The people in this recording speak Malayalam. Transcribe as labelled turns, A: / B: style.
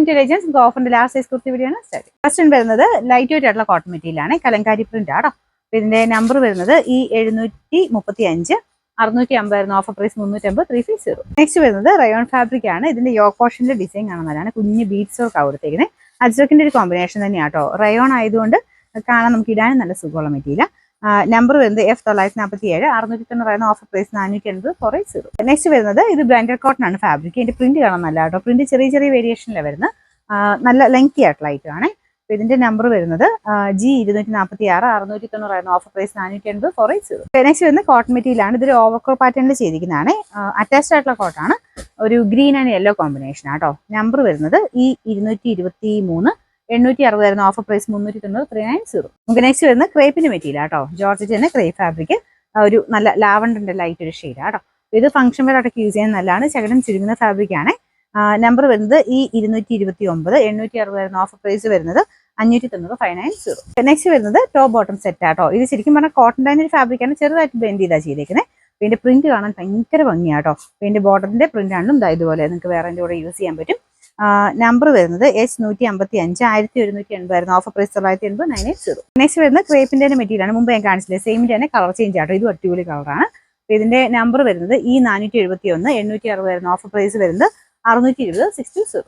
A: ഇന്റലിജൻസ് ഓഫറിന്റെ ലാസ്റ്റ് സൈസ് കുർത്തി വീഡിയോ ആണ് സ്റ്റാർട്ട്. ഫസ്റ്റ് വരുന്നത് ലൈറ്റ് വെയിറ്റ് ആയിട്ടുള്ള കോട്ടൺ മെറ്റീരിയൽ ആണ്, കലങ്കാരി പ്രിന്റ് ആണോ. ഇതിന്റെ നമ്പർ വരുന്നത് ഈ 735 650 ഓഫർ പ്രൈസ് 350 350. നെക്സ്റ്റ് വരുന്നത് റയോൺ ഫാബ്രിക് ആണ്. ഇതിന്റെ യോക്ക് പോർഷന്റെ ഡിസൈൻ കാണുന്നതാണ്, കുഞ്ഞ് ബീഡ്സ് വർക്ക് കൊടുത്തേക്കുന്നത്. അജ്രക്കിന്റെ ഒരു കോമ്പിനേഷൻ തന്നെയാണ് കേട്ടോ. റയോൺ ആയതുകൊണ്ട് കാണാൻ നമുക്ക് ഇടാനും നല്ല സുഖമുള്ള മെറ്റീരിയൽ. നമ്പർ വരുന്നത് F947 690 ഓഫർ പ്രൈസ് 480 40. നെക്സ്റ്റ് വരുന്നത് ഇത് ബ്രാൻഡഡ് കോട്ടൺ ആണ് ഫാബ്രിക്. ഇതിന്റെ പ്രിന്റ് കാണാൻ നല്ല കേട്ടോ. പ്രിന്റ് ചെറിയ ചെറിയ വേരിയേഷനിലാണ് വരുന്നത്. നല്ല ലെങ്തി ആയിട്ടുള്ള ഐറ്റം ആണ്. ഇതിന്റെ നമ്പർ വരുന്നത് G246 690 ഓഫർ പ്രൈസ് 480 40. നെക്സ്റ്റ് വരുന്നത് കോട്ടൺ മെറ്റീരിയൽ ആണ്. ഇതൊരു ഓവർക്രോ പാറ്റേണിൽ ചെയ്തിരിക്കുന്നതാണ്. അറ്റാച്ച്ഡ് ആയിട്ടുള്ള കോട്ടൺ ആണ്. ഒരു ഗ്രീൻ ആൻഡ് യെല്ലോ കോമ്പിനേഷൻ ആട്ടോ. നമ്പർ വരുന്നത് ഈ 223 860 ഓഫർ പ്രൈസ് 390 390. നമുക്ക് നെക്സ്റ്റ് വരുന്നത് ക്രേപ്പിന്റെ മെറ്റീരിയൽ ആട്ടോ. ജോർജറ്റ് തന്നെ ക്രേപ്പ് ഫാബ്രിക്. ഒരു നല്ല ലാവണ്ടറിന്റെ ലൈറ്റ് ഒരു ഷെയ്ഡ് ആട്ടോ. ഇത് ഫംഗ്ഷൻ വെയർ ആയിട്ടൊക്കെ യൂസ് ചെയ്യാൻ നല്ലതാണ്. ശകലം ചുരുങ്ങുന്ന ഫാബ്രിക് ആണ്. നമ്പർ വരുന്നത് ഈ 229 860 ഓഫർ പ്രൈസ് വരുന്നത് 590 590. നെക്സ്റ്റ് വരുന്നത് ടോപ്പ് ബോട്ടം സെറ്റ് ആട്ടോ. ഇത് ശരിക്കും പറഞ്ഞാൽ കോട്ടൺ ഒരു ഫാബ്രിക് ആണ്, ചെറുതായിട്ട് ബ്ലെൻഡ് ചെയ്താൽ ചെയ്തേക്കുന്നത്. ഇതിന്റെ പ്രിന്റ് കാണാൻ ഭയങ്കര ഭംഗിയാട്ടോ. ഇതിന്റെ ബോർഡറിന്റെ പ്രിന്റ് ആണെങ്കിലും ഇതുപോലെ നിങ്ങൾക്ക് വേറെ കൂടെ യൂസ് ചെയ്യാൻ പറ്റും. നമ്പർ വരുന്നത് H155 1180 ഓഫർ പ്രൈസ് 980 980. നെക്സ്റ്റ് വരുന്നത് ക്രേപ്പിന്റെ മെറ്റീരിയൽ ആണ്. മുമ്പ് ഞാൻ കാണിച്ചില്ലേ, സെയിമിന്റെ തന്നെ കളർ ചേഞ്ച് ആട്ടോ. ഇത് അടിപൊളി കളറാണ്. ഇതിന്റെ നമ്പർ വരുന്നത് ഈ 471 860 ഓഫർ പ്രൈസ് വരുന്നത് 620 620.